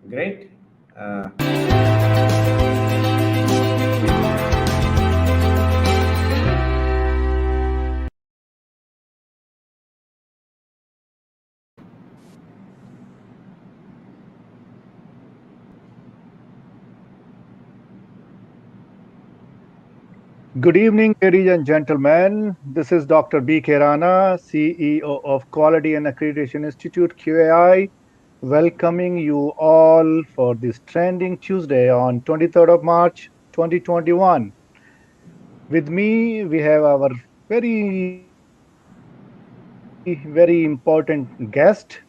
Great. Uh, Good evening, ladies and gentlemen. This is Dr. B K Rana, CEO of Quality and Accreditation Institute, QAI, welcoming you all for this trending Tuesday on 23rd of March 2021. With me, we have our very important guest,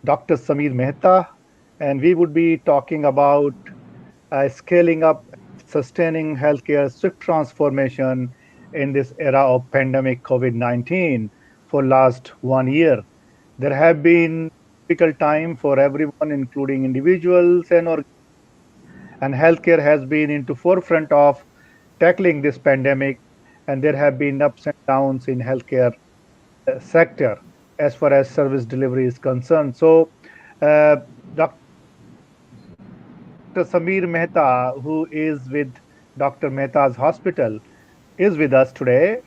Dr. Sameer Mehta, and we would be talking about scaling up, sustaining healthcare swift transformation in this era of pandemic COVID-19 for last 1 year. There have been difficult time for everyone, including individuals and organizations, and healthcare has been into forefront of tackling this pandemic, and there have been ups and downs in healthcare sector as far as service delivery is concerned. So, Dr. Sameer Mehta, who is with Dr. Mehta's Hospital, is with us today.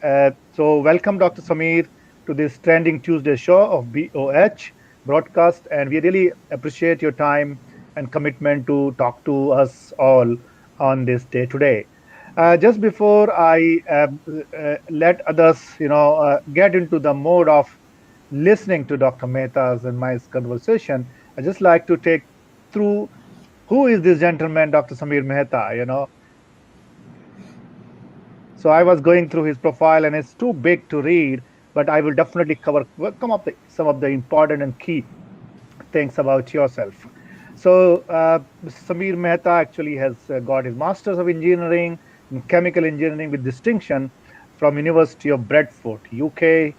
So, welcome, Dr. Sameer, to this Trending Tuesday show of BOH broadcast. And we really appreciate your time and commitment to talk to us all on this day today. Just before I let others, get into the mode of listening to Dr. Mehta's and my conversation, I just like to take through who is this gentleman, Dr. Sameer Mehta. So I was going through his profile, and it's too big to read, but I will definitely cover some of the important and key things about yourself. So Sameer Mehta actually has got his Masters of Engineering in Chemical Engineering with distinction from University of Bradford, UK.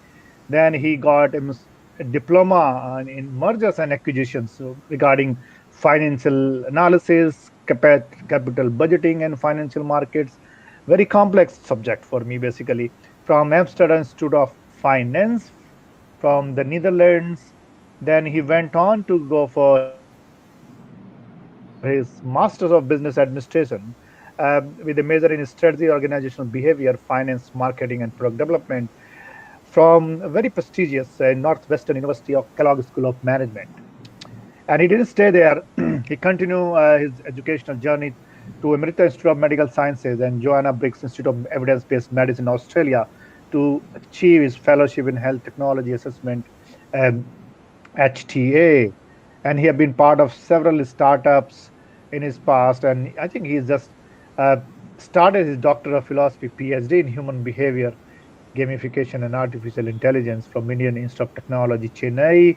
Then he got a diploma in mergers and acquisitions, so regarding financial analysis, capital budgeting, and financial markets. Very complex subject for me, basically. From Amsterdam Institute of Finance, from the Netherlands. Then he went on to go for his Masters of Business Administration with a major in strategy, organizational behavior, finance, marketing, and product development from a very prestigious Northwestern University of Kellogg School of Management. And he didn't stay there. He continued his educational journey to American Institute of Medical Sciences and Joanna Briggs Institute of Evidence-Based Medicine, Australia, to achieve his fellowship in health technology assessment, um, HTA. And he has been part of several startups in his past. And I think he's just uh, started his Doctor of Philosophy PhD in Human Behavior, Gamification, and Artificial Intelligence from Indian Institute of Technology, Chennai.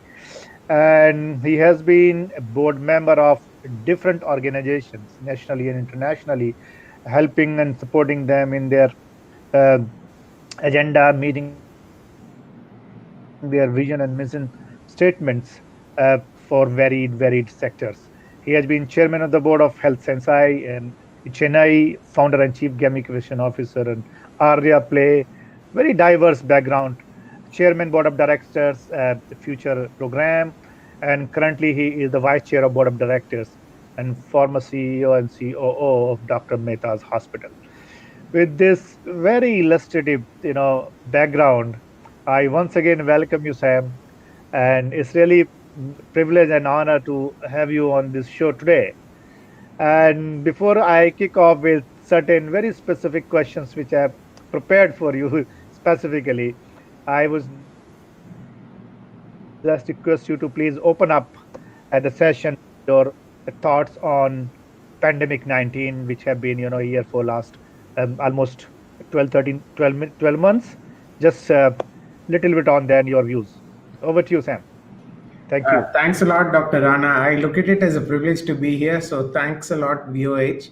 And he has been a board member of different organizations, nationally and internationally, helping and supporting them in their uh, agenda, meeting their vision and mission statements for varied sectors. He has been chairman of the board of Health Sensei and Chennai, founder and chief gamification officer, and Arya Play. Very diverse background. Chairman board of directors at the Future Program, and currently he is the vice chair of board of directors and former CEO and COO of Dr. Mehta's Hospital. With this very illustrative, background, I once again welcome you, Sam, and it's really privilege and honor to have you on this show today. And before I kick off with certain very specific questions which I have prepared for you specifically, I would just request you to please open up the session your thoughts on pandemic 19, which have been, here for last almost 12, 13, 12 months. Just little bit on then your views. Over to you, Sam. Thank you. Thanks a lot, Dr. Rana. I look at it as a privilege to be here. So thanks a lot, VOH.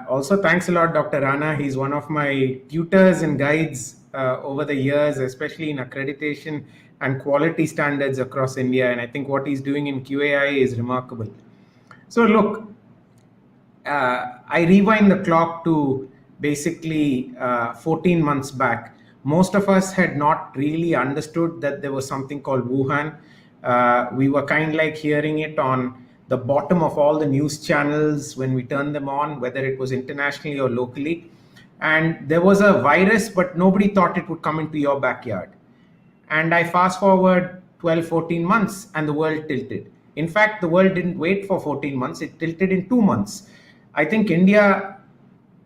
Also, thanks a lot, Dr. Rana. He's one of my tutors and guides over the years, especially in accreditation and quality standards across India. And I think what he's doing in QAI is remarkable. So look, I rewind the clock to basically 14 months back. Most of us had not really understood that there was something called Wuhan. We were kind of like hearing it on the bottom of all the news channels when we turned them on, whether it was internationally or locally. And there was a virus, but nobody thought it would come into your backyard. And I fast forward 12, 14 months, and the world tilted. In fact, the world didn't wait for 14 months, it tilted in 2 months. I think India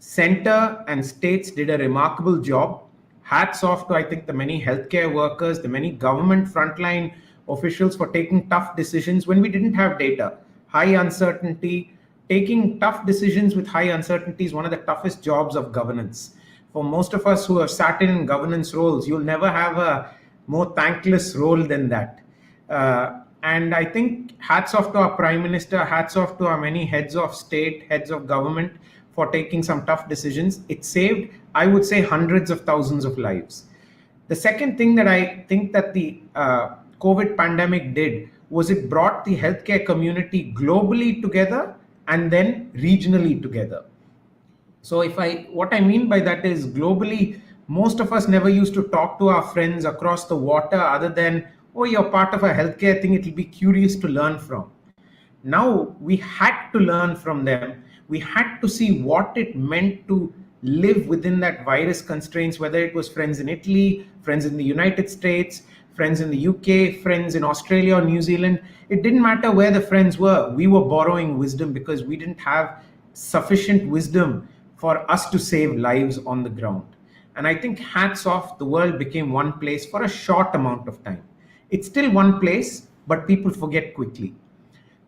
center and states did a remarkable job. Hats off to, I think, the many healthcare workers, the many government frontline officials for taking tough decisions when we didn't have data. High uncertainty, taking tough decisions with high uncertainty is one of the toughest jobs of governance. For most of us who have sat in governance roles, you'll never have a more thankless role than that. And I think hats off to our prime minister, hats off to our many heads of state, heads of government for taking some tough decisions. It saved, I would say, hundreds of thousands of lives. The second thing that I think that the COVID pandemic did was it brought the healthcare community globally together and then regionally together. So if I what I mean by that is globally, most of us never used to talk to our friends across the water other than, oh, you're part of a healthcare thing, it'll be curious to learn from. Now we had to learn from them. We had to see what it meant to live within that virus constraints, whether it was friends in Italy, friends in the United States, friends in the UK, friends in Australia or New Zealand. It didn't matter where the friends were. We were borrowing wisdom because we didn't have sufficient wisdom for us to save lives on the ground. And I think hats off, the world became one place for a short amount of time. It's still one place, but people forget quickly.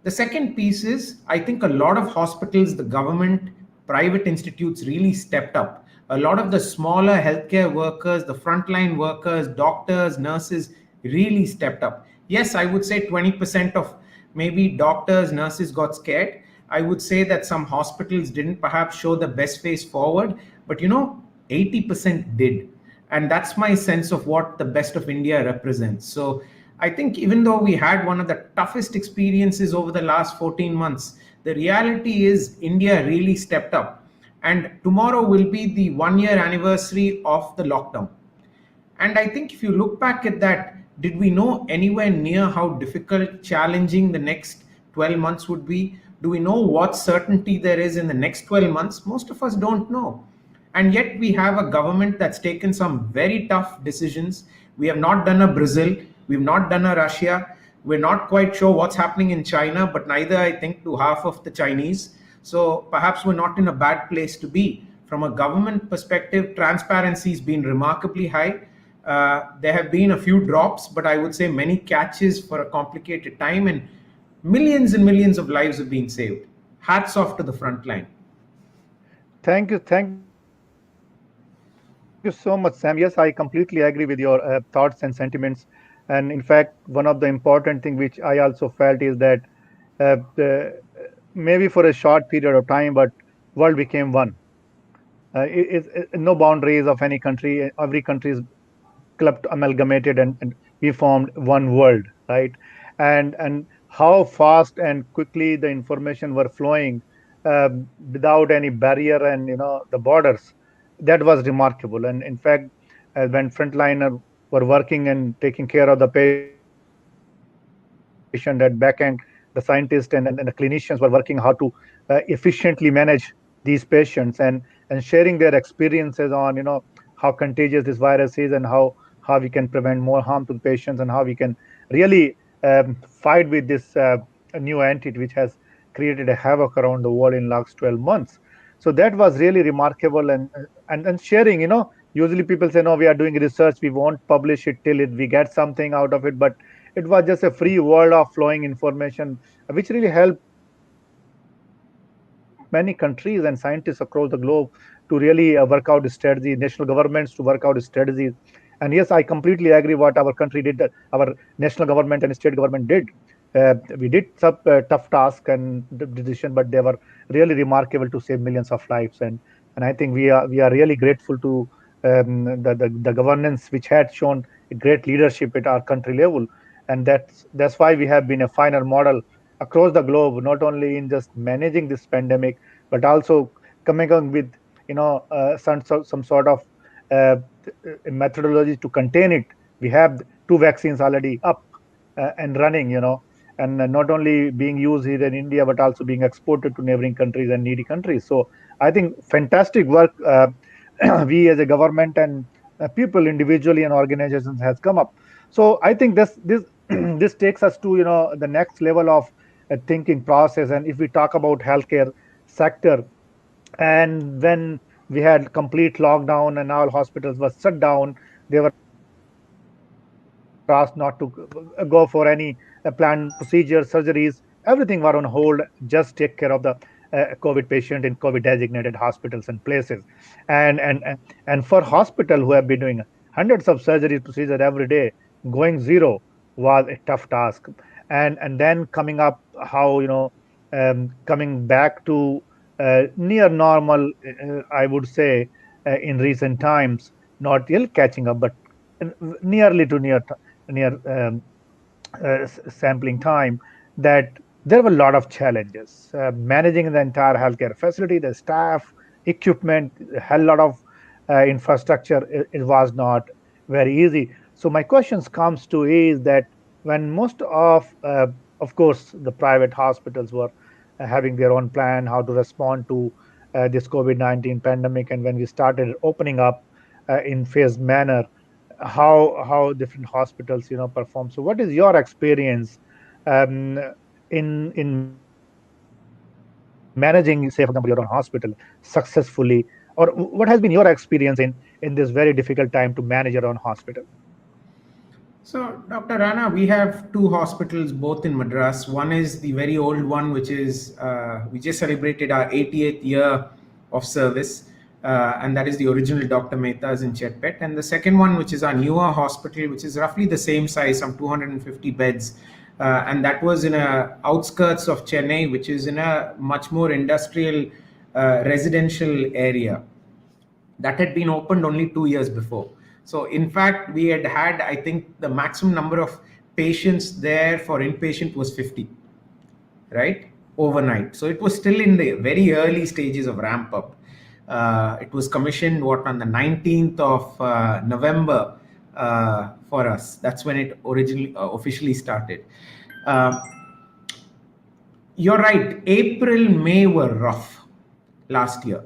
The second piece is I think a lot of hospitals, the government, private institutes really stepped up. A lot of the smaller healthcare workers, the frontline workers, doctors, nurses really stepped up. Yes, I would say 20% of maybe doctors, nurses got scared. I would say that some hospitals didn't perhaps show the best face forward, but 80% did. And that's my sense of what the best of India represents. So I think even though we had one of the toughest experiences over the last 14 months, the reality is India really stepped up. And tomorrow will be the 1 year anniversary of the lockdown. And I think if you look back at that, did we know anywhere near how difficult, challenging the next 12 months would be? Do we know what certainty there is in the next 12 months? Most of us don't know. And yet we have a government that's taken some very tough decisions. We have not done a Brazil, we've not done a Russia. We're not quite sure what's happening in China, but neither, I think, to half of the Chinese. So perhaps we're not in a bad place to be. From a government perspective, transparency has been remarkably high. There have been a few drops, but I would say many catches for a complicated time, and millions of lives have been saved. Hats off to the front line. Thank you so much, Sam. Yes, I completely agree with your thoughts and sentiments. And in fact, one of the important thing which I also felt is that maybe for a short period of time, but world became one. No boundaries of any country. Every country is clubbed, amalgamated, and we formed one world, right? And how fast and quickly the information were flowing without any barrier and the borders, that was remarkable. And in fact, when frontliner were working and taking care of the patient at back end, the scientists and the clinicians were working how to efficiently manage these patients and sharing their experiences on how contagious this virus is and how we can prevent more harm to the patients and how we can really fight with this new entity which has created a havoc around the world in last 12 months. So that was really remarkable. And sharing, usually people say, no, we are doing research, we won't publish it till we get something out of it, but it was just a free world of flowing information, which really helped many countries and scientists across the globe to really work out strategy, national governments to work out strategies. And yes, I completely agree what our country did, our national government and state government did. We did some tough task and decision, but they were really remarkable to save millions of lives. And I think we are really grateful to the governance which had shown a great leadership at our country level. And that's why we have been a finer model across the globe, not only in just managing this pandemic, but also coming up with some sort of uh, methodology to contain it. We have two vaccines already up and running, and not only being used here in India, but also being exported to neighboring countries and needy countries. So I think fantastic work we as a government and people individually and organizations has come up. So I think this this takes us to the next level of thinking process. And if we talk about healthcare sector, and when we had complete lockdown and all hospitals were shut down, they were asked not to go for any planned procedures, surgeries. Everything were on hold, just take care of the COVID patient in COVID designated hospitals and places. And and and for hospital who have been doing hundreds of surgery procedures every day, going zero was a tough task. And then coming up, how coming back to near normal, I would say, in recent times, not yet catching up, but nearly to near sampling time, that there were a lot of challenges managing the entire healthcare facility, the staff, equipment, a hell lot of infrastructure. It was not very easy. So my questions comes to is that when most of course, the private hospitals were having their own plan how to respond to this COVID-19 pandemic, and when we started opening up in phased manner, how different hospitals perform. So what is your experience um, in managing, say for example, your own hospital successfully, or what has been your experience in this very difficult time to manage your own hospital? So, Dr. Rana, we have two hospitals both in Madras. One is the very old one, which is we just celebrated our 88th year of service, and that is the original Dr. Mehtas in Chetpet. And the second one, which is our newer hospital, which is roughly the same size, some 250 beds, and that was in a outskirts of Chennai, which is in a much more industrial residential area that had been opened only 2 years before. So, in fact, we had had, I think, the maximum number of patients there for inpatient was 50, right? Overnight. So, it was still in the very early stages of ramp up. It was commissioned on the 19th of November for us. That's when it originally officially started. Uh, you're right. April, May were rough last year.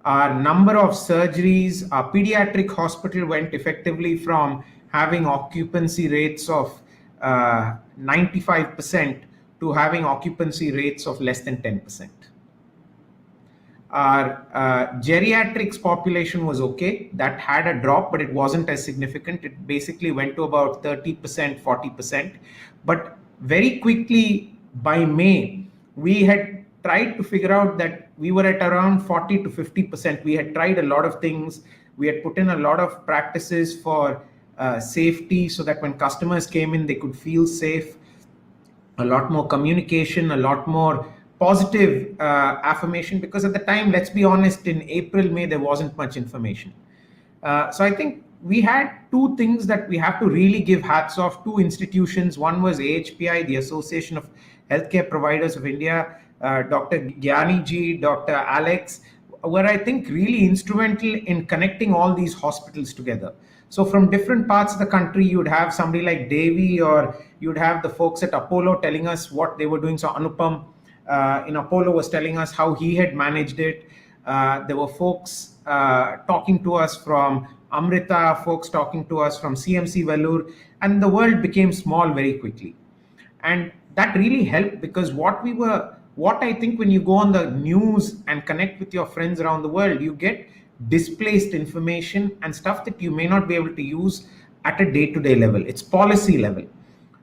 Our number of surgeries, our pediatric hospital went effectively from having occupancy rates of 95% to having occupancy rates of less than 10%. Our geriatrics population was okay. That had a drop, but it wasn't as significant. It basically went to about 30%, 40%. But very quickly by May, we had tried to figure out that we were at around 40 to 50%. We had tried a lot of things. We had put in a lot of practices for safety so that when customers came in, they could feel safe. A lot more communication, a lot more positive affirmation, because at the time, let's be honest, in April, May, there wasn't much information. So I think we had two things that we have to really give hats off. Two institutions. One was AHPI, the Association of Healthcare Providers of India. Dr. Gyani ji, Dr. Alex were, I think, really instrumental in connecting all these hospitals together. So from different parts of the country, you'd have somebody like Devi, or you'd have the folks at Apollo telling us what they were doing. So Anupam in Apollo was telling us how he had managed it. There were folks talking to us from Amrita, folks talking to us from CMC Vellore, and the world became small very quickly. And that really helped, because what I think, when you go on the news and connect with your friends around the world, you get displaced information and stuff that you may not be able to use at a day-to-day level. It's policy level.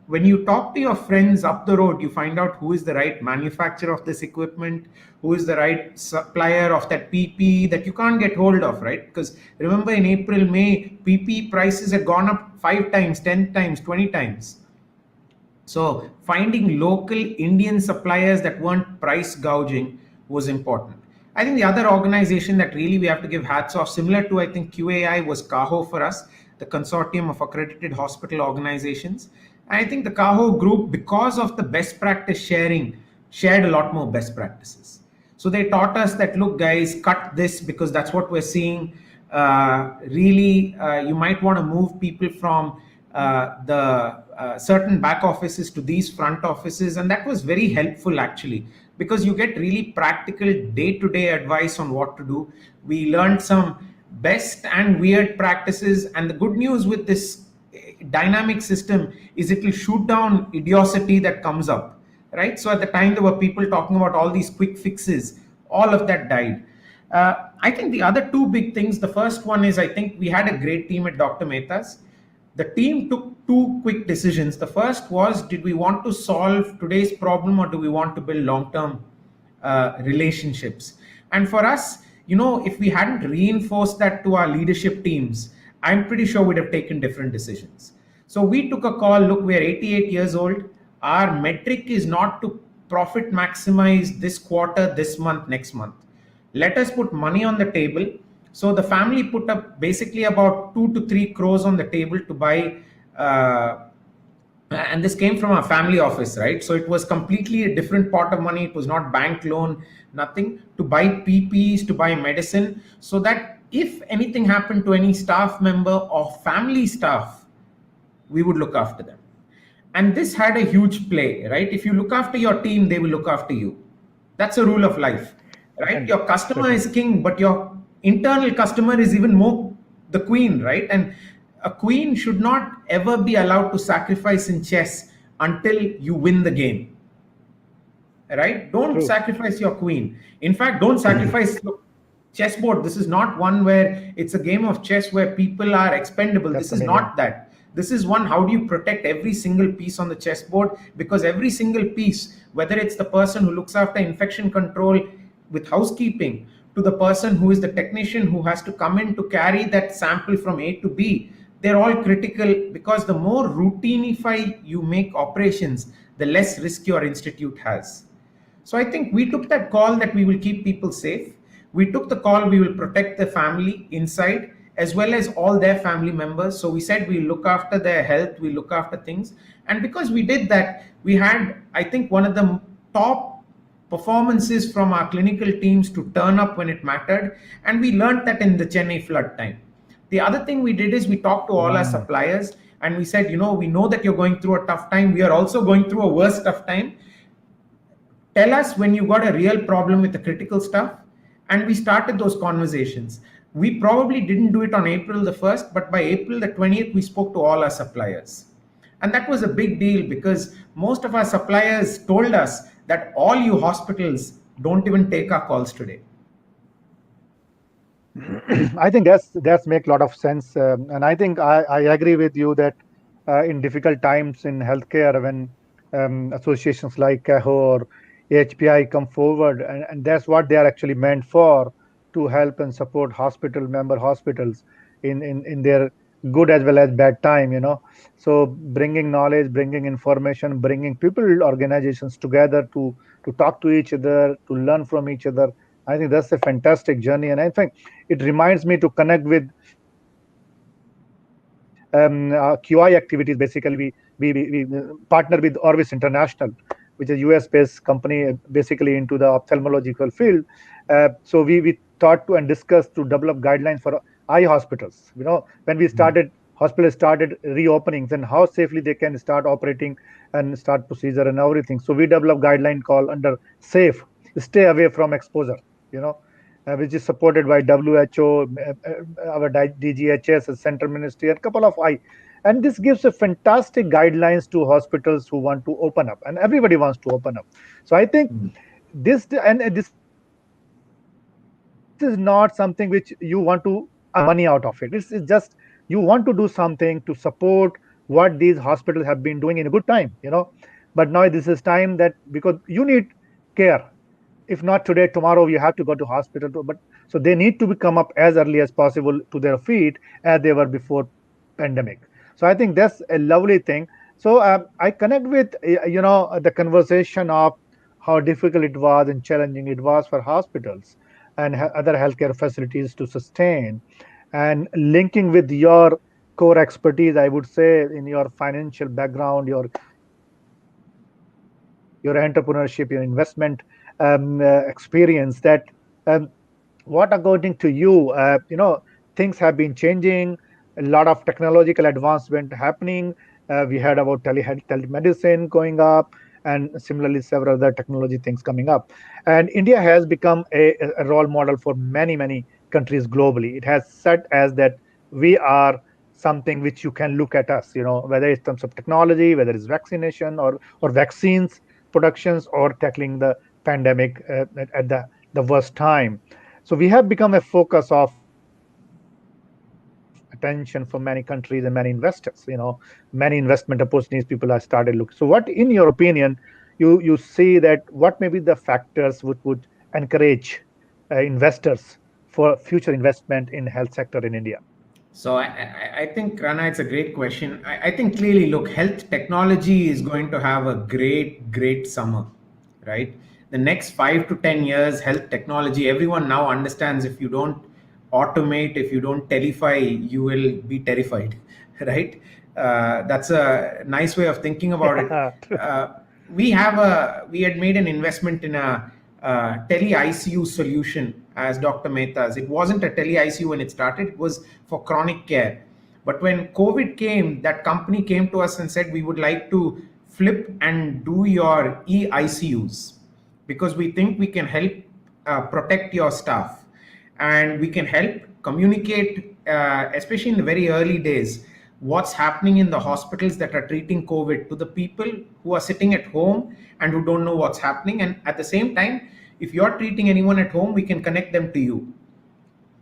When you talk to your friends up the road, you find out who is the right manufacturer of this equipment, who is the right supplier of that PPE that you can't get hold of, right? Because remember, in April, May, PPE prices had gone up 5 times, 10 times, 20 times. So finding local Indian suppliers that weren't price gouging was important. I think the other organization that really we have to give hats off, similar to, I think, QAI, was CAHO for us, the Consortium of Accredited Hospital Organizations. And I think the CAHO group, because of the best practice sharing, shared a lot more best practices. So they taught us that, look, guys, cut this because that's what we're seeing. Really, you might want to move people from the certain back offices to these front offices, and that was very helpful actually, because you get really practical day-to-day advice on what to do. We learned some best and weird practices, and the good news with this dynamic system is it will shoot down idiocy that comes up, right? So at the time there were people talking about all these quick fixes, all of that died. I think the other two big things, the first one is I think we had a great team at Dr. Mehta's. The team took two quick decisions. The first was, did we want to solve today's problem or do we want to build long term relationships? And for us, if we hadn't reinforced that to our leadership teams, I'm pretty sure we'd have taken different decisions. So we took a call. Look, we're 88 years old. Our metric is not to profit maximize this quarter, this month, next month. Let us put money on the table. So the family put up basically about 2 to 3 crores on the table to buy, and this came from our family office, right? So it was completely a different pot of money. It was not bank loan, nothing, to buy PPEs, to buy medicine, so that if anything happened to any staff member or family staff, we would look after them. And this had a huge play, right? If you look after your team, they will look after you. That's a rule of life, right? And Your customer is definitely. king, but your internal customer is even more the queen, right? And a queen should not ever be allowed to sacrifice in chess until you win the game, right? Don't True. sacrifice your queen. In fact, don't sacrifice. Look, chessboard, this is not one where it's a game of chess where people are expendable. That's This the is meaning. not that. This is one, how do you protect every single piece on the chessboard? Because every single piece, whether it's the person who looks after infection control with housekeeping, to the person who is the technician who has to come in to carry that sample from A to B, they're all critical, because the more routinify you make operations, the less risk your institute has. So I think we took that call that we will keep people safe. We took the call we will protect the family inside as well as all their family members. So we said we look after their health, we look after things. And because we did that, we had, I think, one of the top performances from our clinical teams to turn up when it mattered. And we learned that in the Chennai flood time. The other thing we did is we talked to all our Mm. suppliers and we said, we know that you're going through a tough time. We are also going through a worse tough time. Tell us when you got a real problem with the critical stuff. And we started those conversations. We probably didn't do it on April the 1st, but by April the 20th, we spoke to all our suppliers. And that was a big deal because most of our suppliers told us that all you hospitals don't even take our calls today. I think that's make a lot of sense, and I think I agree with you that in difficult times in healthcare, when associations like CAHO or HPI come forward, and that's what they are actually meant for, to help and support member hospitals in their good as well as bad time. So bringing knowledge, bringing information, bringing people, organizations together to talk to each other, to learn from each other. I think that's a fantastic journey, and I think it reminds me to connect with QI activities. Basically, we partner with Orbis International, which is a US-based company, basically into the ophthalmological field. So we thought to and discussed to develop guidelines for eye hospitals. When we started, hospitals started reopenings and how safely they can start operating and start procedure and everything. So we developed guideline called under SAFE, stay away from exposure. You know, which is supported by WHO, our DGHS, Central Ministry, and a couple of I. And this gives a fantastic guidelines to hospitals who want to open up, and everybody wants to open up. So I think this is not something which you want to earn money out of it. It's just you want to do something to support what these hospitals have been doing in a good time. But now this is time that because you need care, if not today, tomorrow you have to go to hospital but so they need to come up as early as possible to their feet as they were before pandemic. So I think that's a lovely thing. So I connect with the conversation of how difficult it was and challenging it was for hospitals and other healthcare facilities to sustain, and linking with your core expertise, I would say, in your financial background, your entrepreneurship, your investment experience, that um, what according to you, things have been changing, a lot of technological advancement happening. We heard about telemedicine going up, and similarly several other technology things coming up. And India has become a role model for many, many countries globally. It has said as that we are something which you can look at us, whether it's terms of technology, whether it's vaccination or vaccines productions, or tackling the pandemic at the worst time. So we have become a focus of attention for many countries and many investors. Many investment opportunities people have started looking. So what, in your opinion, you see that what may be the factors would encourage investors for future investment in health sector in India? So I think, Rana, it's a great question. I think clearly, look, health technology is going to have a great summer, right? The next 5 to 10 years, health technology, everyone now understands if you don't automate, if you don't telefy, you will be terrified, right? That's a nice way of thinking about it. Yeah. Uh, we had made an investment in a tele ICU solution as Dr. Mehta's. It wasn't a tele ICU when it started, it was for chronic care. But when COVID came, that company came to us and said, we would like to flip and do your ICUs because we think we can help protect your staff and we can help communicate, especially in the very early days, what's happening in the hospitals that are treating COVID to the people who are sitting at home and who don't know what's happening. And at the same time, if you're treating anyone at home, we can connect them to you.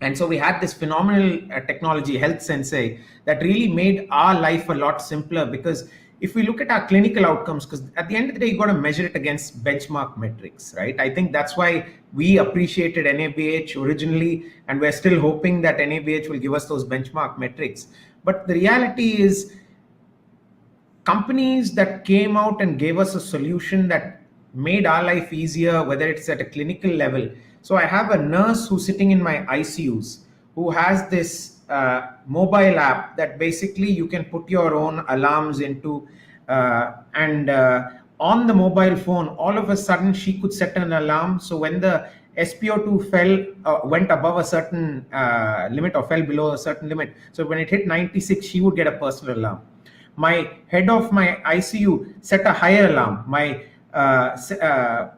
And so we had this phenomenal technology, Health Sensei, that really made our life a lot simpler. Because if we look at our clinical outcomes, because at the end of the day, you got to measure it against benchmark metrics, right? I think that's why we appreciated NABH originally, and we're still hoping that NABH will give us those benchmark metrics. But the reality is, companies that came out and gave us a solution that made our life easier, whether it's at a clinical level. So I have a nurse who's sitting in my ICUs who has this mobile app that basically you can put your own alarms into, and on the mobile phone, all of a sudden she could set an alarm. So when the SpO2 went above a certain limit or fell below a certain limit, so when it hit 96, she would get a personal alarm. My head of my ICU set a higher alarm. My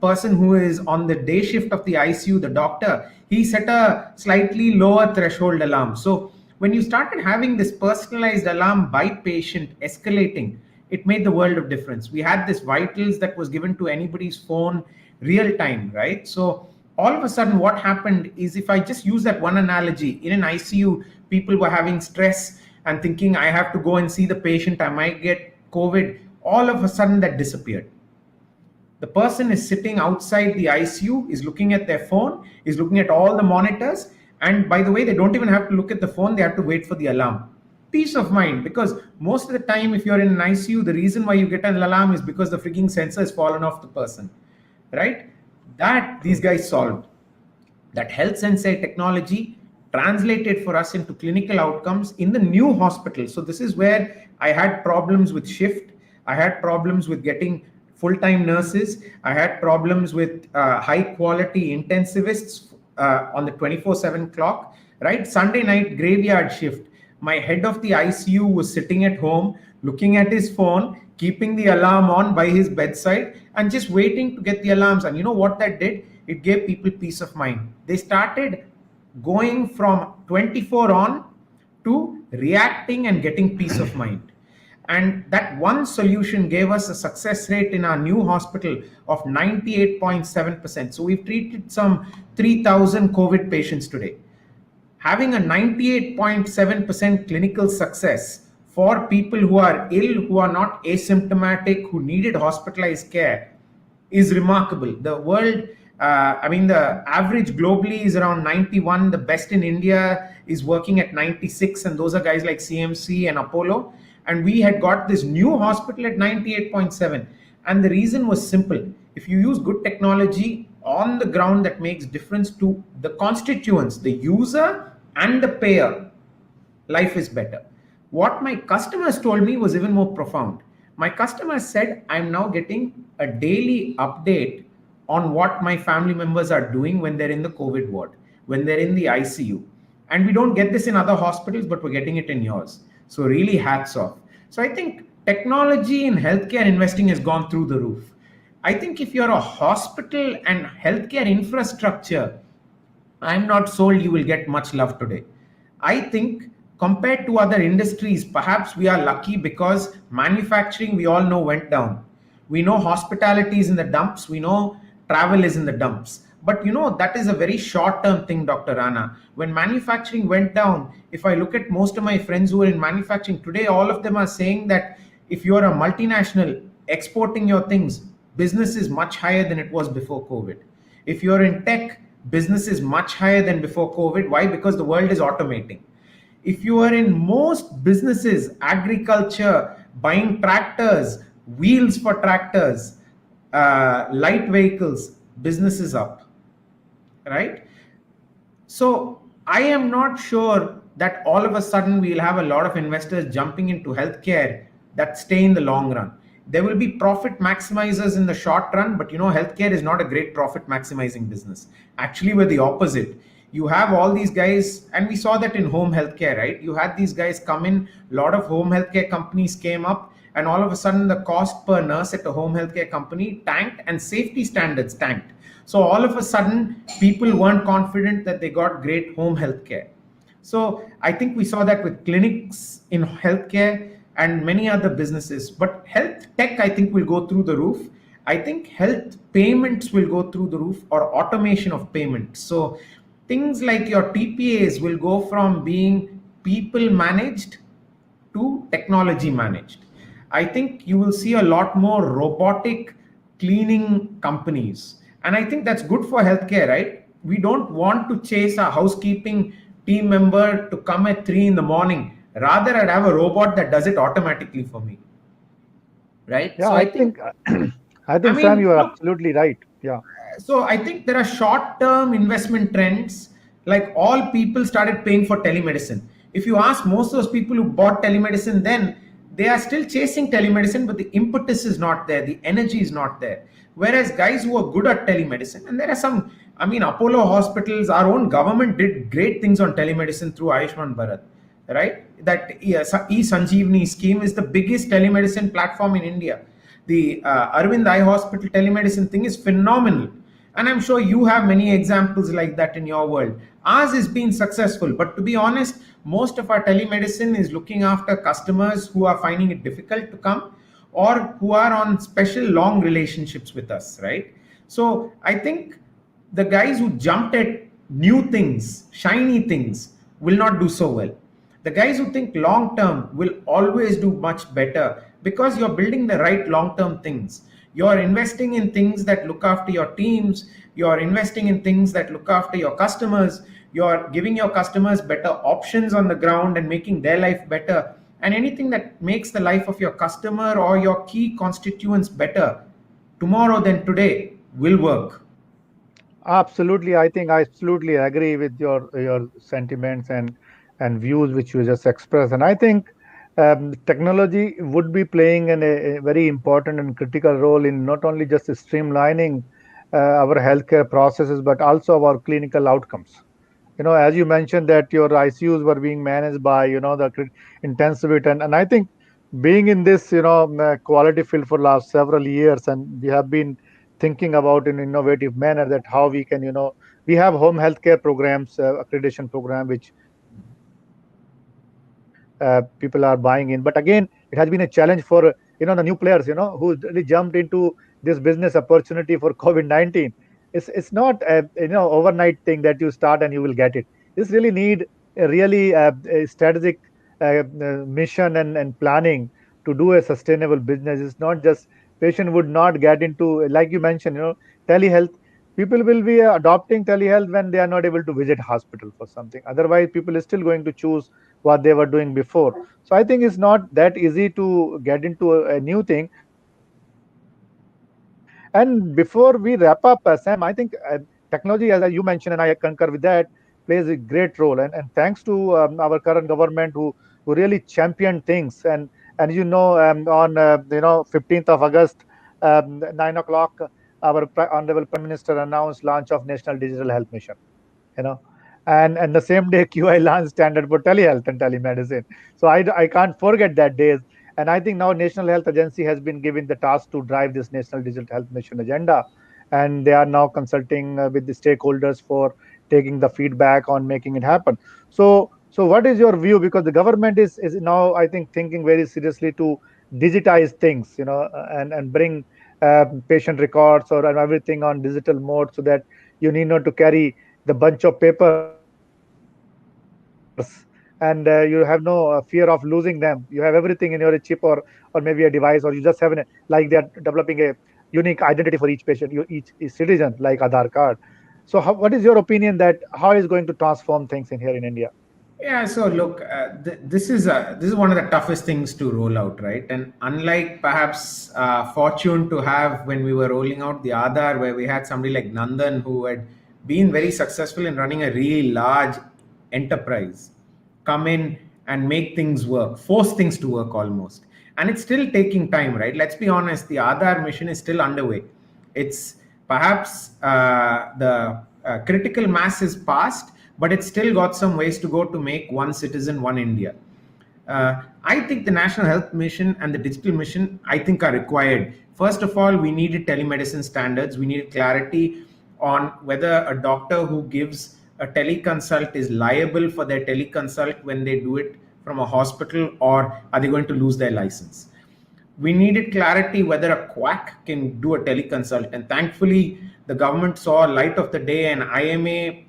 person who is on the day shift of the ICU, the doctor, he set a slightly lower threshold alarm. So when you started having this personalized alarm by patient escalating, it made the world of difference. We had this vitals that was given to anybody's phone real time, right? So all of a sudden what happened is, if I just use that one analogy, in an ICU, people were having stress and thinking, I have to go and see the patient, I might get COVID. All of a sudden that disappeared. The person is sitting outside the ICU, is looking at their phone, is looking at all the monitors. And by the way, they don't even have to look at the phone, they have to wait for the alarm. Peace of mind, because most of the time, if you're in an ICU, the reason why you get an alarm is because the freaking sensor has fallen off the person, right? That these guys solved. That Health Sensei technology translated for us into clinical outcomes in the new hospital. So this is where I had problems with shift. I had problems with getting full-time nurses. I had problems with high-quality intensivists on the 24/7 clock, right? Sunday night graveyard shift. My head of the ICU was sitting at home, looking at his phone, keeping the alarm on by his bedside, and just waiting to get the alarms. And you know what that did? It gave people peace of mind. They started going from 24 on to reacting and getting peace of mind. And that one solution gave us a success rate in our new hospital of 98.7%. So we've treated some 3,000 COVID patients today. Having a 98.7% clinical success for people who are ill, who are not asymptomatic, who needed hospitalized care is remarkable. The world, the average globally is around 91. The best in India is working at 96, and those are guys like CMC and Apollo. And we had got this new hospital at 98.7. And the reason was simple. If you use good technology on the ground that makes difference to the constituents, the user and the payer, life is better. What my customers told me was even more profound. My customers said, I'm now getting a daily update on what my family members are doing when they're in the COVID ward, when they're in the ICU. And we don't get this in other hospitals, but we're getting it in yours. So really hats off. So I think technology in healthcare investing has gone through the roof. I think if you're a hospital and healthcare infrastructure, I'm not sold you will get much love today. I think compared to other industries, perhaps we are lucky because manufacturing, we all know, went down. We know hospitality is in the dumps. We know travel is in the dumps. But that is a very short term thing, Dr. Rana. When manufacturing went down, if I look at most of my friends who are in manufacturing today, all of them are saying that if you are a multinational exporting your things, business is much higher than it was before COVID. If you're in tech, business is much higher than before COVID. Why? Because the world is automating. If you are in most businesses, agriculture, buying tractors, wheels for tractors, light vehicles, business is up, right? So I am not sure that all of a sudden we'll have a lot of investors jumping into healthcare that stay in the long run. There will be profit maximizers in the short run, but healthcare is not a great profit maximizing business. Actually, we're the opposite. You have all these guys, and we saw that in home healthcare, right? You had these guys come in, a lot of home healthcare companies came up, and all of a sudden the cost per nurse at a home healthcare company tanked and safety standards tanked. So all of a sudden, people weren't confident that they got great home health care. So I think we saw that with clinics in healthcare and many other businesses. But health tech, I think, will go through the roof. I think health payments will go through the roof, or automation of payments. So things like your TPAs will go from being people managed to technology managed. I think you will see a lot more robotic cleaning companies. And I think that's good for healthcare, right? We don't want to chase a housekeeping team member to come at 3 in the morning. Rather, I'd have a robot that does it automatically for me, right? Yeah, So I think, I I think Sam, mean, you are look, absolutely right. Yeah. so I think there are short-term investment trends. Like all people started paying for telemedicine. If you ask most of those people who bought telemedicine, then they are still chasing telemedicine, but the impetus is not there, the energy is not there. Whereas guys who are good at telemedicine, and there are some, I mean, Apollo hospitals, our own government did great things on telemedicine through Ayushman Bharat, right? That e-Sanjeevani scheme is the biggest telemedicine platform in India. The Arvind Eye Hospital telemedicine thing is phenomenal. And I'm sure you have many examples like that in your world. Ours has been successful, but to be honest, most of our telemedicine is looking after customers who are finding it difficult to come or who are on special long relationships with us, right? So I think the guys who jumped at new things, shiny things, will not do so well. The guys who think long term will always do much better because you're building the right long term things. You're investing in things that look after your teams, you're investing in things that look after your customers, you're giving your customers better options on the ground and making their life better. And anything that makes the life of your customer or your key constituents better tomorrow than today will work. Absolutely, I think I absolutely agree with your sentiments and views which you just expressed. And I think technology would be playing a very important and critical role in not only just streamlining our healthcare processes but also our clinical outcomes. As you mentioned that your ICUs were being managed by the intensivity, and I think being in this quality field for last several years, and we have been thinking about in innovative manner that how we can we have home healthcare programs, accreditation program, which people are buying in. But again, it has been a challenge for the new players who really jumped into this business opportunity for COVID-19. It's not a overnight thing that you start and you will get it. This really need a really a strategic mission and planning to do a sustainable business. It's not just patient would not get into, like you mentioned, telehealth. People will be adopting telehealth when they are not able to visit hospital for something. Otherwise, people is still going to choose what they were doing before. So I think it's not that easy to get into a new thing. And before we wrap up, Sam, I think technology, as you mentioned, and I concur with that, plays a great role. And thanks to our current government who really championed things. And on 15th of August, 9 o'clock, our Honorable Prime Minister announced launch of National Digital Health Mission. You know and the same day QI launched standard for telehealth and telemedicine. So I can't forget that days. And I think now National Health Agency has been given the task to drive this National Digital Health Mission agenda, and they are now consulting with the stakeholders for taking the feedback on making it happen. So what is your view? Because the government is now, I think, thinking very seriously to digitize things, and bring patient records or and everything on digital mode, so that you need not to carry the bunch of papers, and you have no fear of losing them. You have everything in your chip, or maybe a device, or you just have like they are developing a unique identity for each patient, each citizen, like Aadhaar card. So what is your opinion that how is going to transform things in here in India? Yeah, so look, this is one of the toughest things to roll out, right? And unlike perhaps fortune to have when we were rolling out the Aadhaar, where we had somebody like Nandan who had been very successful in running a really large enterprise, come in and make things work, force things to work almost, and it's still taking time, right? Let's be honest, the Aadhaar mission is still underway. It's perhaps the critical mass is past, but it's still got some ways to go to make one citizen, one India. I think the National Health Mission and the Digital Mission, I think, are required. First of all, we needed telemedicine standards. We needed clarity on whether a doctor who gives a teleconsult is liable for their teleconsult when they do it from a hospital, or are they going to lose their license. We needed clarity whether a quack can do a teleconsult, and thankfully the government saw light of the day, and IMA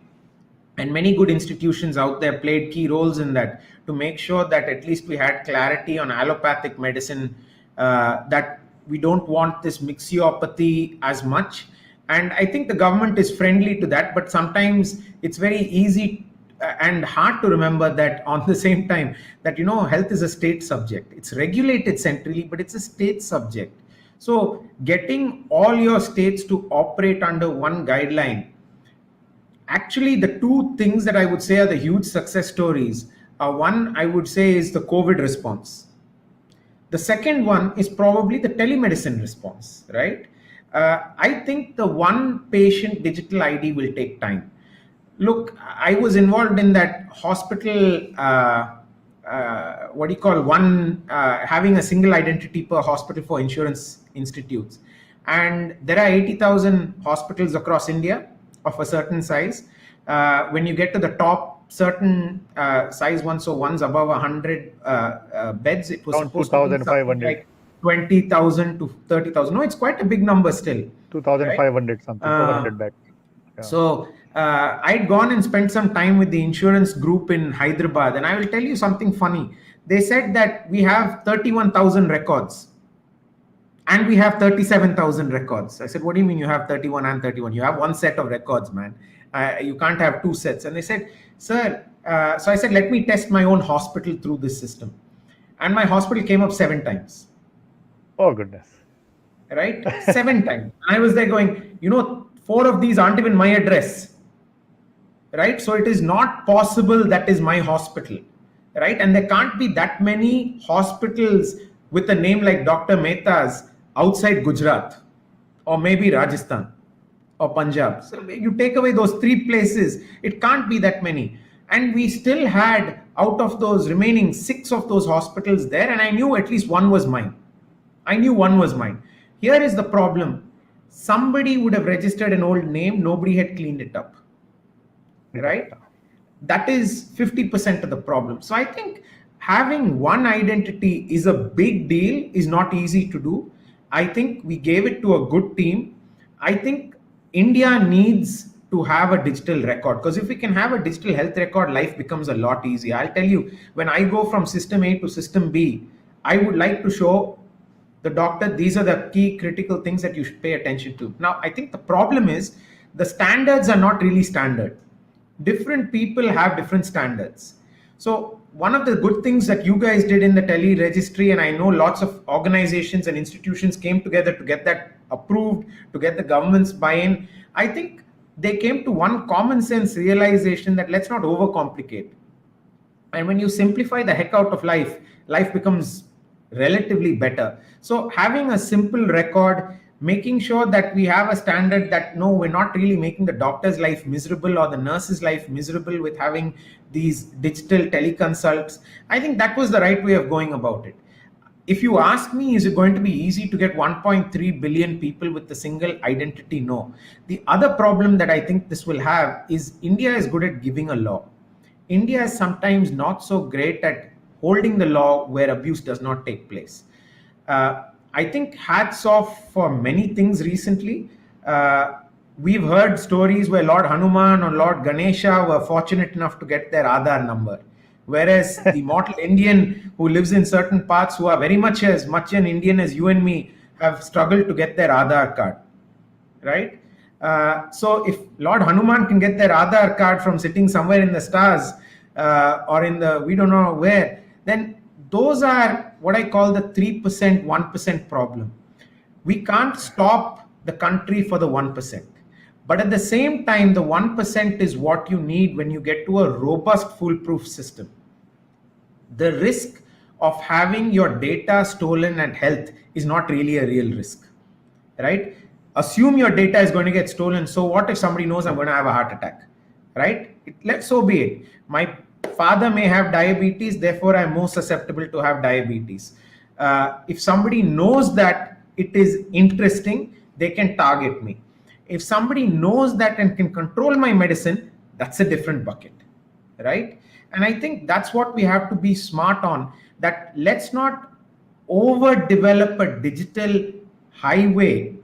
and many good institutions out there played key roles in that, to make sure that at least we had clarity on allopathic medicine, that we don't want this mixopathy as much. And I think the government is friendly to that, but sometimes it's very easy and hard to remember that on the same time that health is a state subject. It's regulated centrally, but it's a state subject. So getting all your states to operate under one guideline, actually the two things that I would say are the huge success stories are, one, I would say, is the COVID response. The second one is probably the telemedicine response, right? I think the one patient digital ID will take time. Look, I was involved in that hospital, what do you call, having a single identity per hospital for insurance institutes. And there are 80,000 hospitals across India of a certain size. When you get to the top certain size ones, so ones above 100 beds, it was Around supposed to be something 2,500. like 20,000 to 30,000. No, it's quite a big number still, right? 2,500 something, over 100 back. Yeah. So I'd gone and spent some time with the insurance group in Hyderabad, and I will tell you something funny. They said that we have 31,000 records and we have 37,000 records. I said, what do you mean you have 31 and 31? You have one set of records, man. You can't have two sets. And they said, sir, so I said, let me test my own hospital through this system. And my hospital came up 7 times. Oh, goodness. Right? 7 times. And I was there going, 4 of these aren't even my address. Right? So it is not possible that is my hospital. Right? And there can't be that many hospitals with a name like Dr. Mehta's outside Gujarat, or maybe Rajasthan or Punjab. So you take away those 3 places, it can't be that many. And we still had, out of those remaining 6 of those hospitals there, and I knew at least one was mine. Here is the problem. Somebody would have registered an old name, nobody had cleaned it up. Right? That is 50% of the problem. So I think having one identity is a big deal, is not easy to do. I think we gave it to a good team. I think India needs to have a digital record, because if we can have a digital health record, life becomes a lot easier. I'll tell you, when I go from system A to system B, I would like to show the doctor, these are the key critical things that you should pay attention to. Now, I think the problem is the standards are not really standard. Different people have different standards. So one of the good things that you guys did in the tele registry, and I know lots of organizations and institutions came together to get that approved, to get the government's buy-in, I think they came to one common sense realization that let's not overcomplicate. And when you simplify the heck out of life, life becomes relatively better. So having a simple record, making sure that we have a standard that no, we're not really making the doctor's life miserable or the nurse's life miserable with having these digital teleconsults. I think that was the right way of going about it. If you ask me, is it going to be easy to get 1.3 billion people with a single identity? No. The other problem that I think this will have is India is good at giving a law. India is sometimes not so great at holding the law where abuse does not take place. I think hats off for many things recently. We've heard stories where Lord Hanuman or Lord Ganesha were fortunate enough to get their Aadhaar number. Whereas the mortal Indian who lives in certain parts, who are very much as much an Indian as you and me, have struggled to get their Aadhaar card, right? So if Lord Hanuman can get their Aadhaar card from sitting somewhere in the stars or in the we don't know where, then those are what I call the 3%, 1% problem. We can't stop the country for the 1%. But at the same time, the 1% is what you need when you get to a robust, foolproof system. The risk of having your data stolen at health is not really a real risk, right? Assume your data is going to get stolen. So what if somebody knows I'm going to have a heart attack, right? Let so be it. My father may have diabetes, therefore I'm more susceptible to have diabetes. If somebody knows that it is interesting, they can target me. If somebody knows that and can control my medicine, that's a different bucket, right? And I think that's what we have to be smart on, that let's not overdevelop a digital highway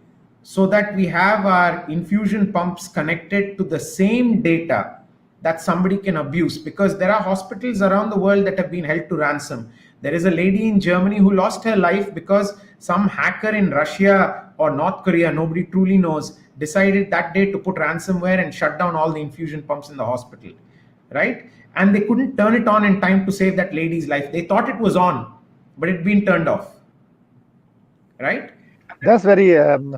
so that we have our infusion pumps connected to the same data that somebody can abuse, because there are hospitals around the world that have been held to ransom. There is a lady in Germany who lost her life because some hacker in Russia or North Korea, nobody truly knows, decided that day to put ransomware and shut down all the infusion pumps in the hospital, right? And they couldn't turn it on in time to save that lady's life. They thought it was on, but it'd been turned off, right? That's very and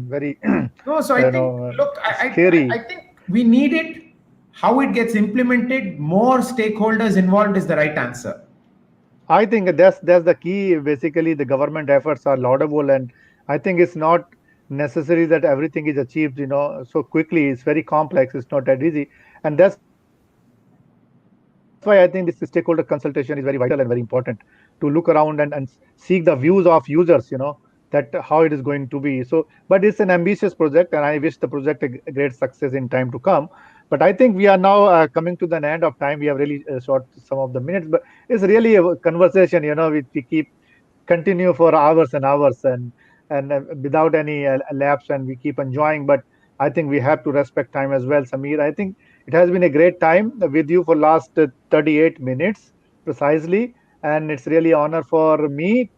very No, so I think, look, I scary. think we need it. How it gets implemented, more stakeholders involved is the right answer. I think that's the key. Basically, the government efforts are laudable, and I think it's not necessary that everything is achieved, so quickly. It's very complex. It's not that easy, and that's why I think this stakeholder consultation is very vital and very important to look around and seek the views of users, that how it is going to be. So, but it's an ambitious project, and I wish the project a great success in time to come. But I think we are now coming to the end of time. We have really short some of the minutes, but it's really a conversation, which we keep continue for hours and hours, and without any lapse, and we keep enjoying. But I think we have to respect time as well, Sameer. I think it has been a great time with you for last 38 minutes precisely, and it's really honor for me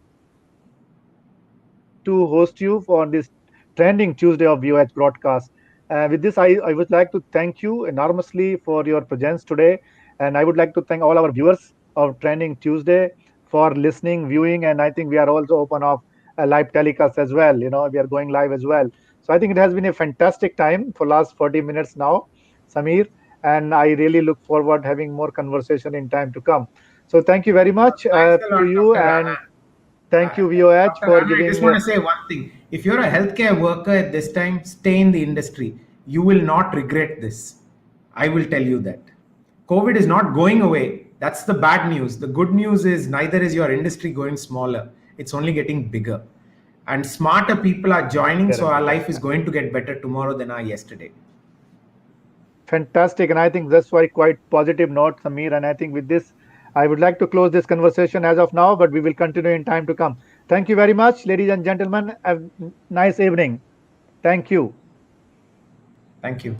to host you on this trending Tuesday of VOH broadcast. With this, I would like to thank you enormously for your presence today. And I would like to thank all our viewers of Trending Tuesday for listening, viewing. And I think we are also open of a live telecast as well. We are going live as well. So I think it has been a fantastic time for last 40 minutes now, Sameer. And I really look forward having more conversation in time to come. So thank you very much Thanks a to lot, you, Dr. Rana. and thank you, VOH, Dr. for Rana, I just giving. want to say one thing. If you're a healthcare worker at this time, stay in the industry. You will not regret this. I will tell you that. COVID is not going away. That's the bad news. The good news is neither is your industry going smaller. It's only getting bigger. And smarter people are joining, so our life is going to get better tomorrow than our yesterday. Fantastic. And I think that's why quite positive note, Sameer. And I think with this, I would like to close this conversation as of now, but we will continue in time to come. Thank you very much, ladies and gentlemen. Have a nice evening. Thank you. Thank you.